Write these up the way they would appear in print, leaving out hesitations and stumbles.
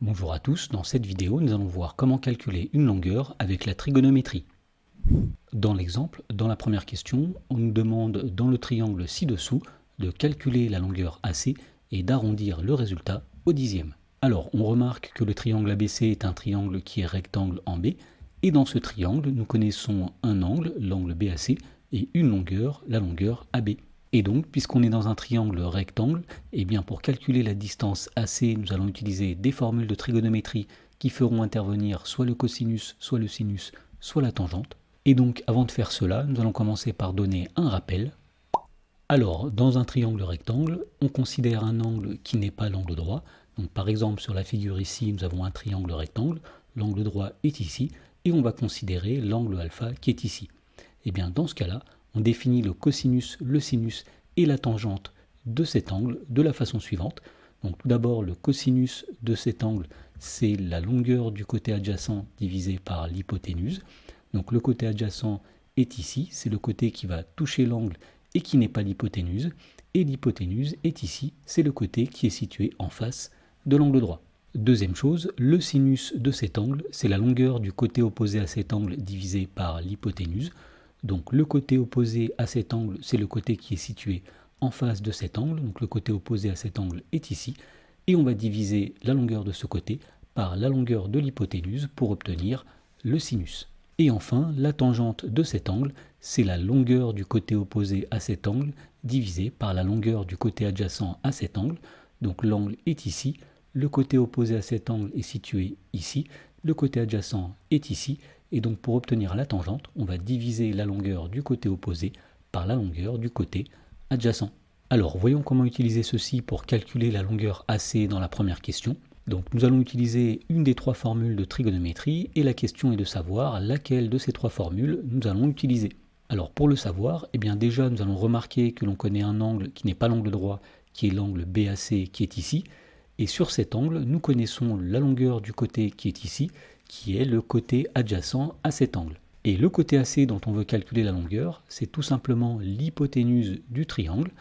Bonjour à tous, dans cette vidéo nous allons voir comment calculer une longueur avec la trigonométrie. Dans l'exemple, dans la première question, on nous demande dans le triangle ci-dessous de calculer la longueur AC et d'arrondir le résultat au dixième. Alors on remarque que le triangle ABC est un triangle qui est rectangle en B, et dans ce triangle nous connaissons un angle, l'angle BAC, et une longueur, la longueur AB. Et donc, puisqu'on est dans un triangle rectangle, eh bien pour calculer la distance AC, nous allons utiliser des formules de trigonométrie qui feront intervenir soit le cosinus, soit le sinus, soit la tangente. Et donc, avant de faire cela, nous allons commencer par donner un rappel. Alors, dans un triangle rectangle, on considère un angle qui n'est pas l'angle droit. Donc, par exemple, sur la figure ici, nous avons un triangle rectangle, l'angle droit est ici, et on va considérer l'angle alpha qui est ici. Et bien, dans ce cas-là, on définit le cosinus, le sinus et la tangente de cet angle de la façon suivante. Donc tout d'abord, le cosinus de cet angle, c'est la longueur du côté adjacent divisé par l'hypoténuse. Donc le côté adjacent est ici, c'est le côté qui va toucher l'angle et qui n'est pas l'hypoténuse. Et l'hypoténuse est ici, c'est le côté qui est situé en face de l'angle droit. Deuxième chose, le sinus de cet angle, c'est la longueur du côté opposé à cet angle divisé par l'hypoténuse. Donc le côté opposé à cet angle, c'est le côté qui est situé en face de cet angle. Donc le côté opposé à cet angle est ici. Et on va diviser la longueur de ce côté par la longueur de l'hypoténuse pour obtenir le sinus. Et enfin, la tangente de cet angle, c'est la longueur du côté opposé à cet angle divisé par la longueur du côté adjacent à cet angle. Donc l'angle est ici, le côté opposé à cet angle est situé ici, le côté adjacent est ici. Et donc pour obtenir la tangente, on va diviser la longueur du côté opposé par la longueur du côté adjacent. Alors voyons comment utiliser ceci pour calculer la longueur AC dans la première question. Donc nous allons utiliser une des trois formules de trigonométrie et la question est de savoir laquelle de ces trois formules nous allons utiliser. Alors pour le savoir, eh bien déjà nous allons remarquer que l'on connaît un angle qui n'est pas l'angle droit, qui est l'angle BAC qui est ici. Et sur cet angle, nous connaissons la longueur du côté qui est ici, qui est le côté adjacent à cet angle. Et le côté AC dont on veut calculer la longueur, c'est tout simplement l'hypoténuse du triangle.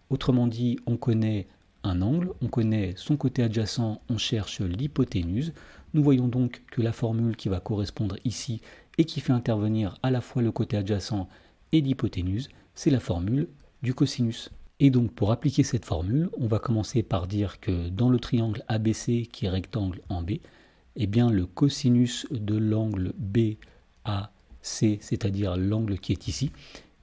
Autrement dit, on connaît un angle, on connaît son côté adjacent, on cherche l'hypoténuse. Nous voyons donc que la formule qui va correspondre ici et qui fait intervenir à la fois le côté adjacent et l'hypoténuse, c'est la formule du cosinus. Et donc pour appliquer cette formule, on va commencer par dire que dans le triangle ABC qui est rectangle en B, eh bien le cosinus de l'angle BAC, c'est-à-dire l'angle qui est ici,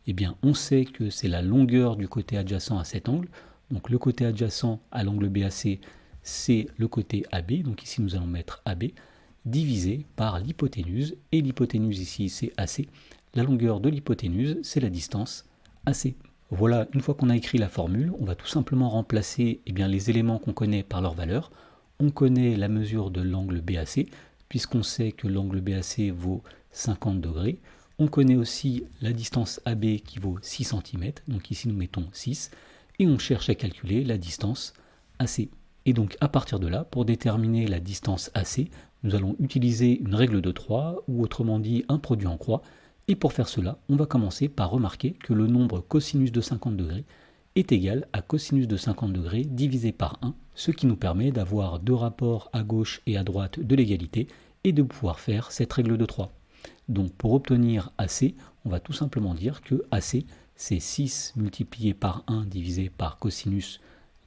eh bien on sait que c'est la longueur du côté adjacent à cet angle. Donc le côté adjacent à l'angle BAC, c'est le côté AB, donc ici nous allons mettre AB, divisé par l'hypoténuse, et l'hypoténuse ici c'est AC. La longueur de l'hypoténuse, c'est la distance AC. Voilà, une fois qu'on a écrit la formule, on va tout simplement remplacer les éléments qu'on connaît par leur valeur. On connaît la mesure de l'angle BAC, puisqu'on sait que l'angle BAC vaut 50 degrés. On connaît aussi la distance AB qui vaut 6 cm, donc ici nous mettons 6, et on cherche à calculer la distance AC. Et donc à partir de là, pour déterminer la distance AC, nous allons utiliser une règle de 3, ou autrement dit un produit en croix. Et pour faire cela, on va commencer par remarquer que le nombre cosinus de 50 degrés est égal à cosinus de 50 degrés divisé par 1, ce qui nous permet d'avoir deux rapports à gauche et à droite de l'égalité et de pouvoir faire cette règle de 3. Donc pour obtenir AC, on va tout simplement dire que AC, c'est 6 multiplié par 1 divisé par cosinus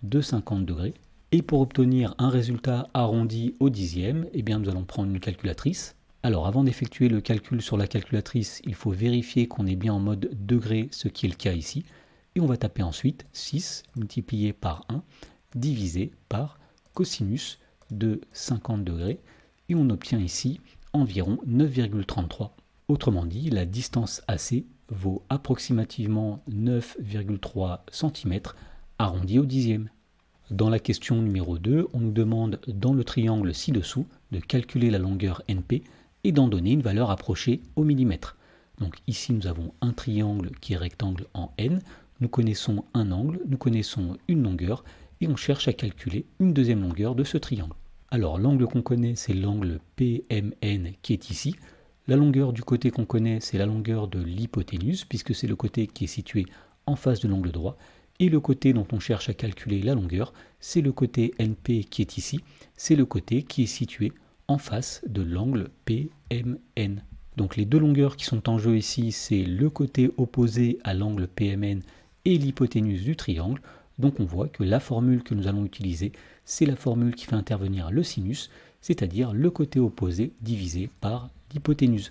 de 50 degrés. Et pour obtenir un résultat arrondi au dixième, eh bien nous allons prendre une calculatrice. Alors avant d'effectuer le calcul sur la calculatrice, il faut vérifier qu'on est bien en mode degré, ce qui est le cas ici. Et on va taper ensuite 6 multiplié par 1 divisé par cosinus de 50 degrés. Et on obtient ici environ 9,33. Autrement dit, la distance AC vaut approximativement 9,3 cm arrondi au dixième. Dans la question numéro 2, on nous demande dans le triangle ci-dessous de calculer la longueur NP et d'en donner une valeur approchée au millimètre. Donc ici nous avons un triangle qui est rectangle en N, nous connaissons un angle, nous connaissons une longueur et on cherche à calculer une deuxième longueur de ce triangle. Alors l'angle qu'on connaît c'est l'angle PMN qui est ici, la longueur du côté qu'on connaît c'est la longueur de l'hypoténuse puisque c'est le côté qui est situé en face de l'angle droit Et le côté dont on cherche à calculer la longueur, c'est le côté NP qui est ici, c'est le côté qui est situé en face de l'angle PMN. Donc les deux longueurs qui sont en jeu ici, c'est le côté opposé à l'angle PMN et l'hypoténuse du triangle. Donc on voit que la formule que nous allons utiliser, c'est la formule qui fait intervenir le sinus, c'est-à-dire le côté opposé divisé par l'hypoténuse.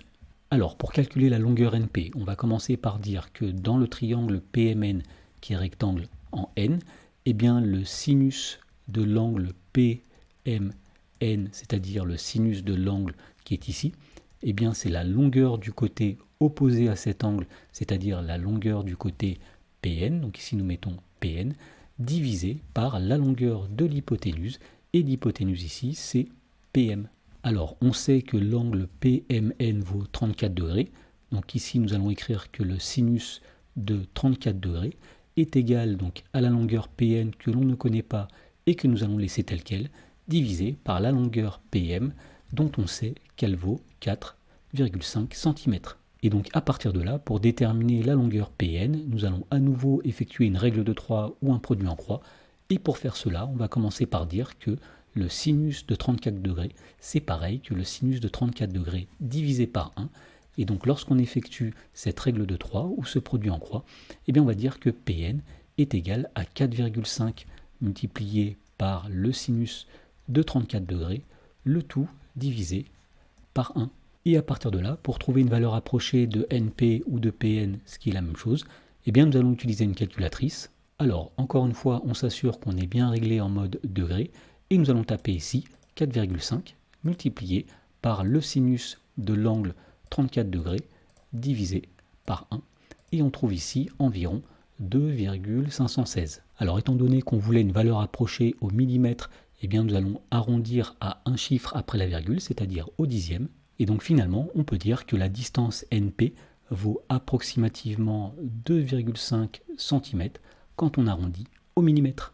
Alors pour calculer la longueur NP, on va commencer par dire que dans le triangle PMN, qui est rectangle en N, eh bien le sinus de l'angle PMN, c'est-à-dire le sinus de l'angle qui est ici, eh bien c'est la longueur du côté opposé à cet angle, c'est-à-dire la longueur du côté PN, donc ici nous mettons PN, divisé par la longueur de l'hypoténuse, et l'hypoténuse ici c'est PM. Alors on sait que l'angle PMN vaut 34 degrés, donc ici nous allons écrire que le sinus de 34 degrés est égal donc à la longueur PN que l'on ne connaît pas et que nous allons laisser telle qu'elle, divisé par la longueur PM dont on sait qu'elle vaut 4,5 cm. Et donc à partir de là, pour déterminer la longueur PN, nous allons à nouveau effectuer une règle de 3 ou un produit en croix. Et pour faire cela, on va commencer par dire que le sinus de 34 degrés, c'est pareil que le sinus de 34 degrés divisé par 1. Et donc lorsqu'on effectue cette règle de 3 ou ce produit en croix, eh bien on va dire que Pn est égal à 4,5 multiplié par le sinus de 34 degrés, le tout divisé par 1. Et à partir de là, pour trouver une valeur approchée de NP ou de Pn, ce qui est la même chose, eh bien nous allons utiliser une calculatrice. Alors, encore une fois, on s'assure qu'on est bien réglé en mode degré, et nous allons taper ici 4,5 multiplié par le sinus de l'angle 34 degrés divisé par 1, et on trouve ici environ 2,516. Alors, étant donné qu'on voulait une valeur approchée au millimètre, eh bien nous allons arrondir à un chiffre après la virgule, c'est-à-dire au dixième. Et donc finalement, on peut dire que la distance NP vaut approximativement 2,5 cm quand on arrondit au millimètre.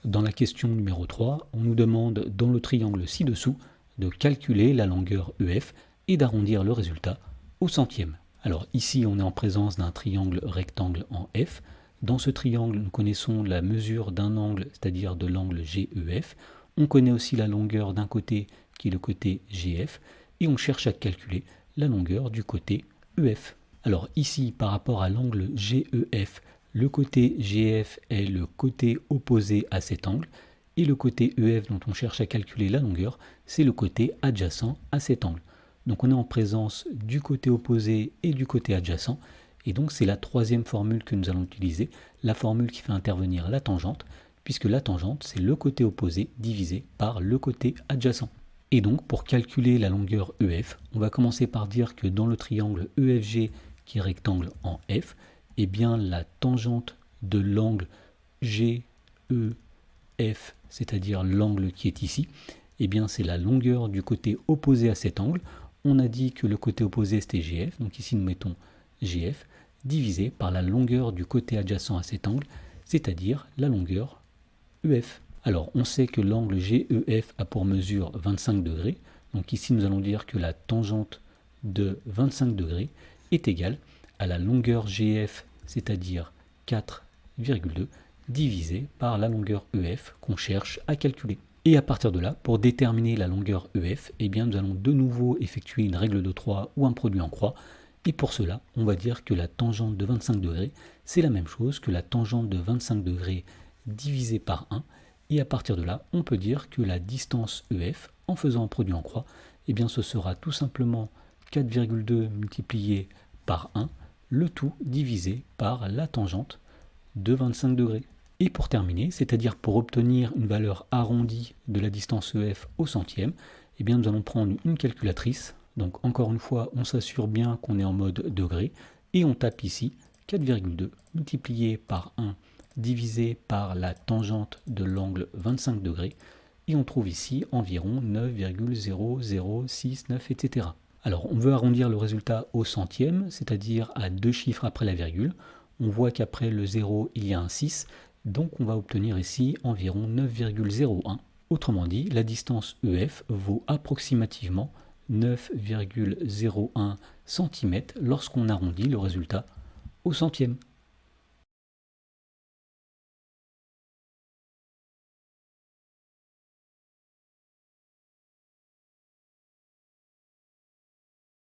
Dans la question numéro 3, on nous demande dans le triangle ci-dessous de calculer la longueur EF et d'arrondir le résultat au centième. Alors ici, on est en présence d'un triangle rectangle en F. Dans ce triangle, nous connaissons la mesure d'un angle, c'est-à-dire de l'angle GEF. On connaît aussi la longueur d'un côté qui est le côté GF. Et on cherche à calculer la longueur du côté EF. Alors ici, par rapport à l'angle GEF, le côté GF est le côté opposé à cet angle, et le côté EF dont on cherche à calculer la longueur, c'est le côté adjacent à cet angle. Donc on est en présence du côté opposé et du côté adjacent, et donc c'est la troisième formule que nous allons utiliser, la formule qui fait intervenir la tangente, puisque la tangente c'est le côté opposé divisé par le côté adjacent. Et donc, pour calculer la longueur EF, on va commencer par dire que dans le triangle EFG, qui est rectangle en F, eh bien la tangente de l'angle GEF, c'est-à-dire l'angle qui est ici, eh bien c'est la longueur du côté opposé à cet angle. On a dit que le côté opposé c'était GF, donc ici nous mettons GF, divisé par la longueur du côté adjacent à cet angle, c'est-à-dire la longueur EF. Alors, on sait que l'angle GEF a pour mesure 25 degrés. Donc ici, nous allons dire que la tangente de 25 degrés est égale à la longueur GF, c'est-à-dire 4,2, divisé par la longueur EF qu'on cherche à calculer. Et à partir de là, pour déterminer la longueur EF, eh bien, nous allons de nouveau effectuer une règle de 3 ou un produit en croix. Et pour cela, on va dire que la tangente de 25 degrés, c'est la même chose que la tangente de 25 degrés divisé par 1. Et à partir de là, on peut dire que la distance EF, en faisant un produit en croix, eh bien ce sera tout simplement 4,2 multiplié par 1, le tout divisé par la tangente de 25 degrés. Et pour terminer, c'est-à-dire pour obtenir une valeur arrondie de la distance EF au centième, eh bien nous allons prendre une calculatrice. Donc encore une fois, on s'assure bien qu'on est en mode degré, et on tape ici 4,2 multiplié par 1 divisé par la tangente de l'angle 25 degrés, et on trouve ici environ 9,0069, etc. Alors on veut arrondir le résultat au centième, c'est-à-dire à deux chiffres après la virgule. On voit qu'après le 0 il y a un 6, donc on va obtenir ici environ 9,01. Autrement dit, la distance EF vaut approximativement 9,01 cm lorsqu'on arrondit le résultat au centième.